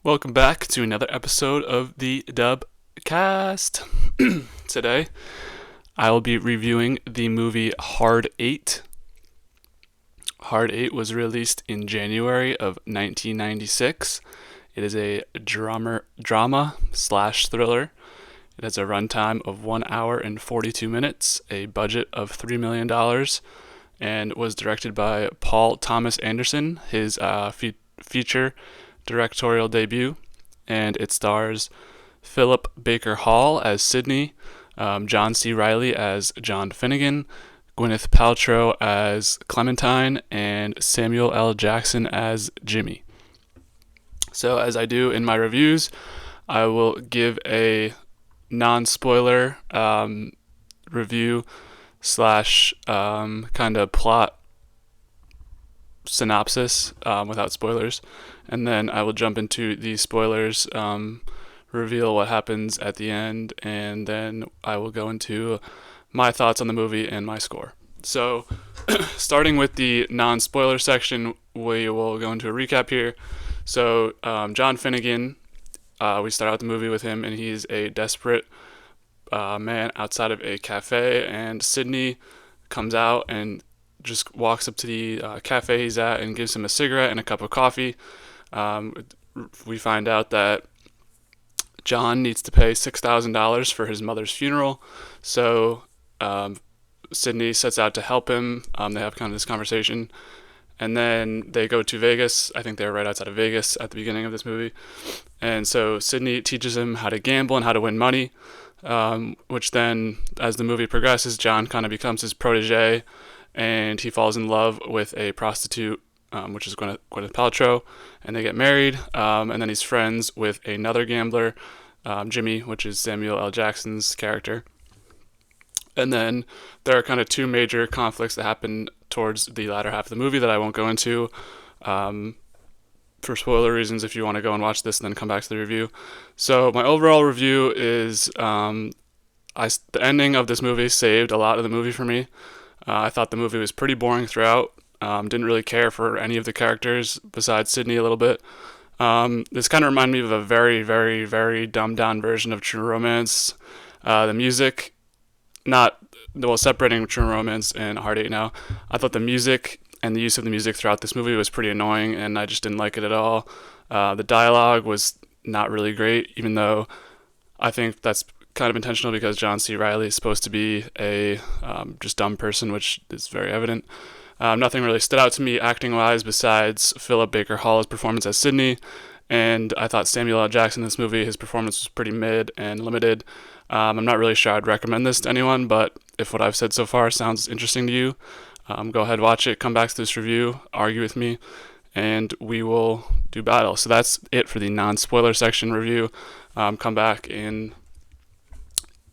Welcome back to another episode of the DubCast. Today, I will be reviewing the movie Hard 8. Hard 8 was released in January of 1996. It is a drama slash thriller. It has a runtime of 1 hour and 42 minutes, a budget of $3 million, and was directed by Paul Thomas Anderson, his feature directorial debut, and it stars Philip Baker Hall as Sidney, John C. Reilly as John Finnegan, Gwyneth Paltrow as Clementine, and Samuel L. Jackson as Jimmy. So, as I do in my reviews, I will give a non-spoiler review slash kind of plot synopsis without spoilers, and then I will jump into the spoilers, reveal what happens at the end, and then I will go into my thoughts on the movie and my score. So, starting with the non-spoiler section, we will go into a recap here. So, John Finnegan, we start out the movie with him, and he's a desperate man outside of a cafe, and Sidney comes out and just walks up to the cafe he's at and gives him a cigarette and a cup of coffee. We find out that John needs to pay $6,000 for his mother's funeral, so Sidney sets out to help him. They have kind of this conversation, and then they go to Vegas. I think they're right outside of Vegas at the beginning of this movie, and so Sidney teaches him how to gamble and how to win money, which then, as the movie progresses, John kind of becomes his protege, and he falls in love with a prostitute, which is Gwyneth Paltrow, and they get married, and then he's friends with another gambler, Jimmy, which is Samuel L. Jackson's character. And then there are kind of two major conflicts that happen towards the latter half of the movie that I won't go into for spoiler reasons if you want to go and watch this and then come back to the review. So my overall review is the ending of this movie saved a lot of the movie for me. I thought the movie was pretty boring throughout. Didn't really care for any of the characters besides Sidney a little bit. This kind of reminded me of a very, very, very dumbed down version of True Romance. The music, separating True Romance and Hard 8 now, I thought the music and the use of the music throughout this movie was pretty annoying, and I just didn't like it at all. The dialogue was not really great, even though I think that's kind of intentional because John C. Reilly is supposed to be a just dumb person, which is very evident. Nothing really stood out to me acting-wise besides Philip Baker Hall's performance as Sidney, and I thought Samuel L. Jackson in this movie, his performance was pretty mid and limited. I'm not really sure I'd recommend this to anyone, but if what I've said so far sounds interesting to you, go ahead, watch it, come back to this review, argue with me, and we will do battle. So that's it for the non-spoiler section review. Come back and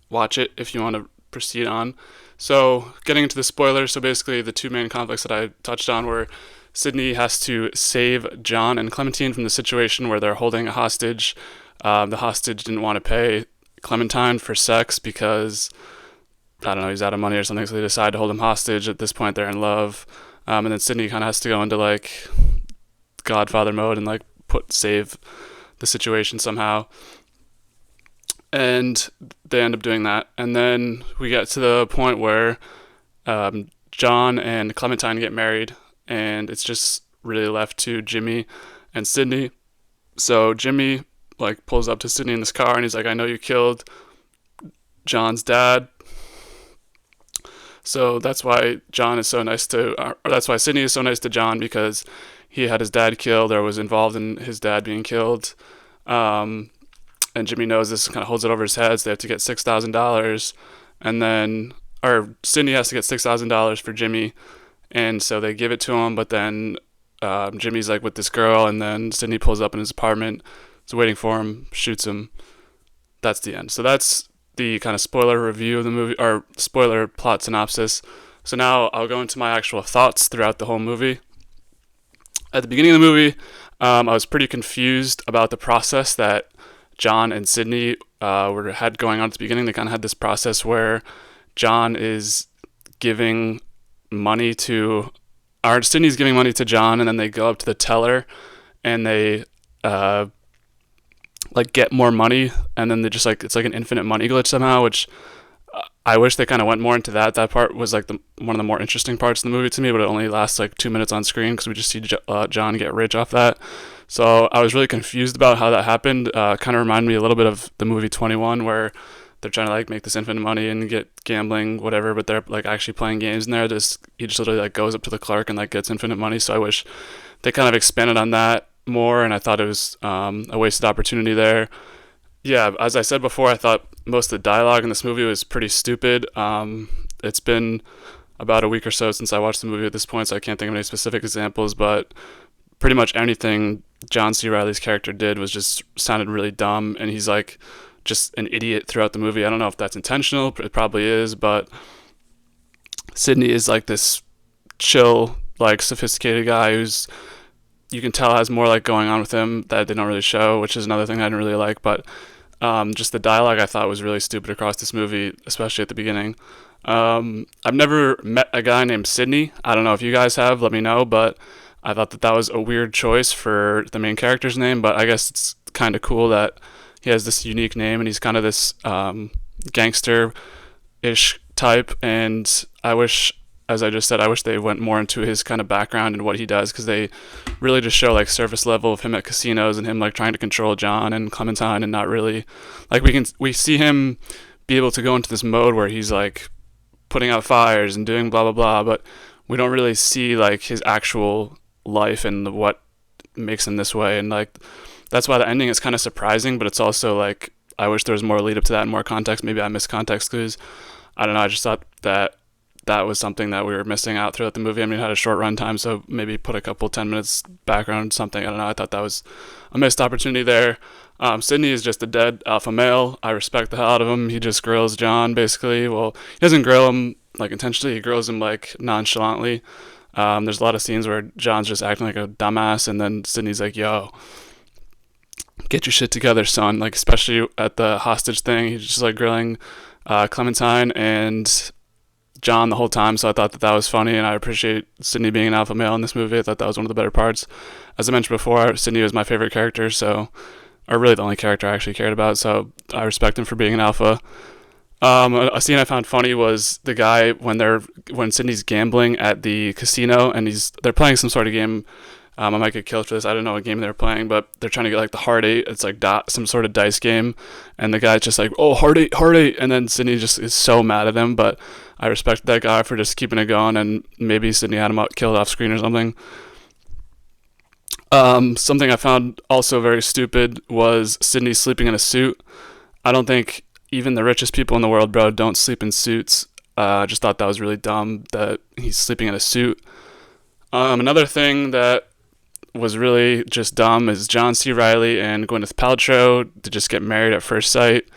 watch it if you want to proceed on. So getting into the spoilers, so basically the two main conflicts that I touched on were Sidney has to save John and Clementine from the situation where they're holding a hostage. The hostage didn't want to pay Clementine for sex because, I don't know, he's out of money or something, so they decide to hold him hostage. At this point, they're in love. And then Sidney kind of has to go into, like, Godfather mode and, like, save the situation somehow. And they end up doing that. And then we get to the point where John and Clementine get married, and it's just really left to Jimmy and Sidney. So Jimmy, like, pulls up to Sidney in this car, and he's like, I know you killed John's dad. So that's why that's why Sidney is so nice to John, because he had his dad killed or was involved in his dad being killed. And Jimmy knows this, kind of holds it over his head, so they have to get $6,000. And then, Sidney has to get $6,000 for Jimmy, and so they give it to him, but then Jimmy's like with this girl, and then Sidney pulls up in his apartment, is waiting for him, shoots him. That's the end. So that's the kind of spoiler review of the movie, or spoiler plot synopsis. So now I'll go into my actual thoughts throughout the whole movie. At the beginning of the movie, I was pretty confused about the process that John and Sidney had going on at the beginning. They kind of had this process where John is giving money to, or Sidney's giving money to John, and then they go up to the teller and they like get more money, and then they just like it's like an infinite money glitch somehow, which I wish they kind of went more into that. That part was like one of the more interesting parts of the movie to me, but it only lasts like 2 minutes on screen because we just see John get rich off that. So I was really confused about how that happened. Kind of reminded me a little bit of the movie 21, where they're trying to like make this infinite money and get gambling, whatever, but they're like actually playing games in there. He just literally like goes up to the clerk and like gets infinite money. So I wish they kind of expanded on that more, and I thought it was a wasted opportunity there. Yeah, as I said before, I thought most of the dialogue in this movie was pretty stupid. It's been about a week or so since I watched the movie at this point, so I can't think of any specific examples, but pretty much anything John C. Reilly's character did was just sounded really dumb, and he's like just an idiot throughout the movie. I don't know if that's intentional, it probably is, but Sidney is like this chill, like sophisticated guy who's you can tell has more like going on with him that they don't really show, which is another thing I didn't really like. But just the dialogue I thought was really stupid across this movie, especially at the beginning. I've never met a guy named Sidney. I don't know if you guys have, let me know, but I thought that was a weird choice for the main character's name, but I guess it's kind of cool that he has this unique name and he's kind of this gangster-ish type, and I wish, as I just said, I wish they went more into his kind of background and what he does, because they really just show like surface level of him at casinos and him like trying to control John and Clementine, and not really like we see him be able to go into this mode where he's like putting out fires and doing blah blah blah, but we don't really see like his actual life and what makes him this way, and like that's why the ending is kind of surprising, but it's also like I wish there was more lead up to that and more context. Maybe I missed context clues. I don't know. I just thought that was something that we were missing out throughout the movie. I mean, it had a short runtime, so maybe put a couple 10 minutes background something. I don't know. I thought that was a missed opportunity there. Sidney is just a dead alpha male. I respect the hell out of him. He just grills John, basically. Well, he doesn't grill him like intentionally. He grills him like nonchalantly. There's a lot of scenes where John's just acting like a dumbass, and then Sidney's like, yo, get your shit together, son. Like, especially at the hostage thing, he's just like grilling Clementine and John the whole time. So I thought that was funny, and I appreciate Sidney being an alpha male in this movie. I thought that was one of the better parts. As I mentioned before, Sidney was my favorite character, or really the only character I actually cared about, so I respect him for being an alpha. A scene I found funny was the guy when Sidney's gambling at the casino, and they're playing some sort of game. I might get killed for this. I don't know what game they're playing, but they're trying to get like the Heart 8. It's like some sort of dice game, and the guy's just like, oh, Heart 8, Heart 8, and then Sidney just is so mad at him, but I respect that guy for just keeping it going, and maybe Sidney had him killed off screen or something. Something I found also very stupid was Sidney sleeping in a suit. I don't think even the richest people in the world, bro, don't sleep in suits. I just thought that was really dumb that he's sleeping in a suit. Another thing that was really just dumb is John C. Reilly and Gwyneth Paltrow to just get married at first sight.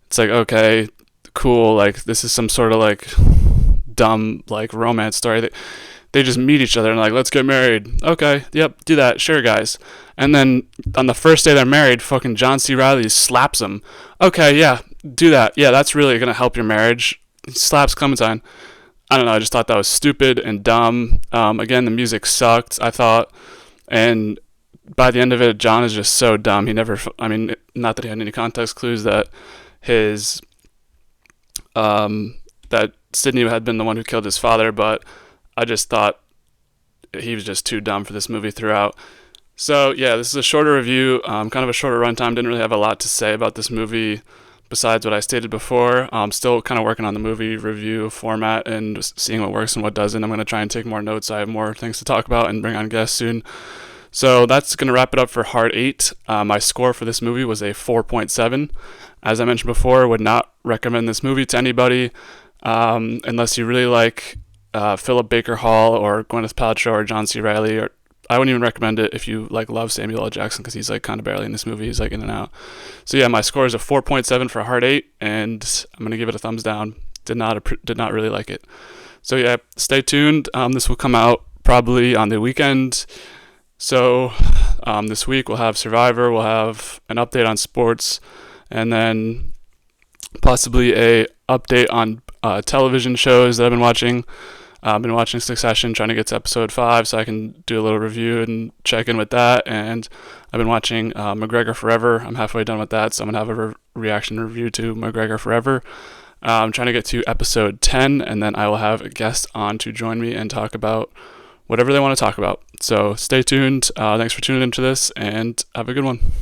It's like, okay, cool, like this is some sort of like dumb like romance story. They just meet each other and like, let's get married. Okay, yep, do that, sure guys. And then on the first day they're married, fucking John C. Reilly slaps him. Okay, yeah, do that. Yeah, that's really gonna help your marriage. He slaps Clementine. I don't know, I just thought that was stupid and dumb. Again, the music sucked, I thought. And by the end of it, John is just so dumb. He never, I mean, not that he had any context clues that that Sidney had been the one who killed his father, but I just thought he was just too dumb for this movie throughout. So yeah, this is a shorter review, kind of a shorter runtime. Didn't really have a lot to say about this movie besides what I stated before. I'm still kind of working on the movie review format and just seeing what works and what doesn't. I'm going to try and take more notes. I have more things to talk about and bring on guests soon. So that's going to wrap it up for Heart 8. My score for this movie was a 4.7. As I mentioned before, would not recommend this movie to anybody unless you really like Philip Baker Hall or Gwyneth Paltrow or John C. Reilly. Or I wouldn't even recommend it if you like love Samuel L. Jackson, because he's like kind of barely in this movie. He's like in and out. So yeah, my score is a 4.7 for Heart 8, and I'm gonna give it a thumbs down. Did not really like it. So yeah, stay tuned. This will come out probably on the weekend. So this week we'll have Survivor, we'll have an update on sports, and then possibly a update on television shows that I've been watching. I've been watching Succession, trying to get to episode 5 so I can do a little review and check in with that. And I've been watching McGregor Forever. I'm halfway done with that, so I'm going to have a reaction review to McGregor Forever. I'm trying to get to episode 10, and then I will have a guest on to join me and talk about whatever they want to talk about. So stay tuned. Thanks for tuning into this, and have a good one.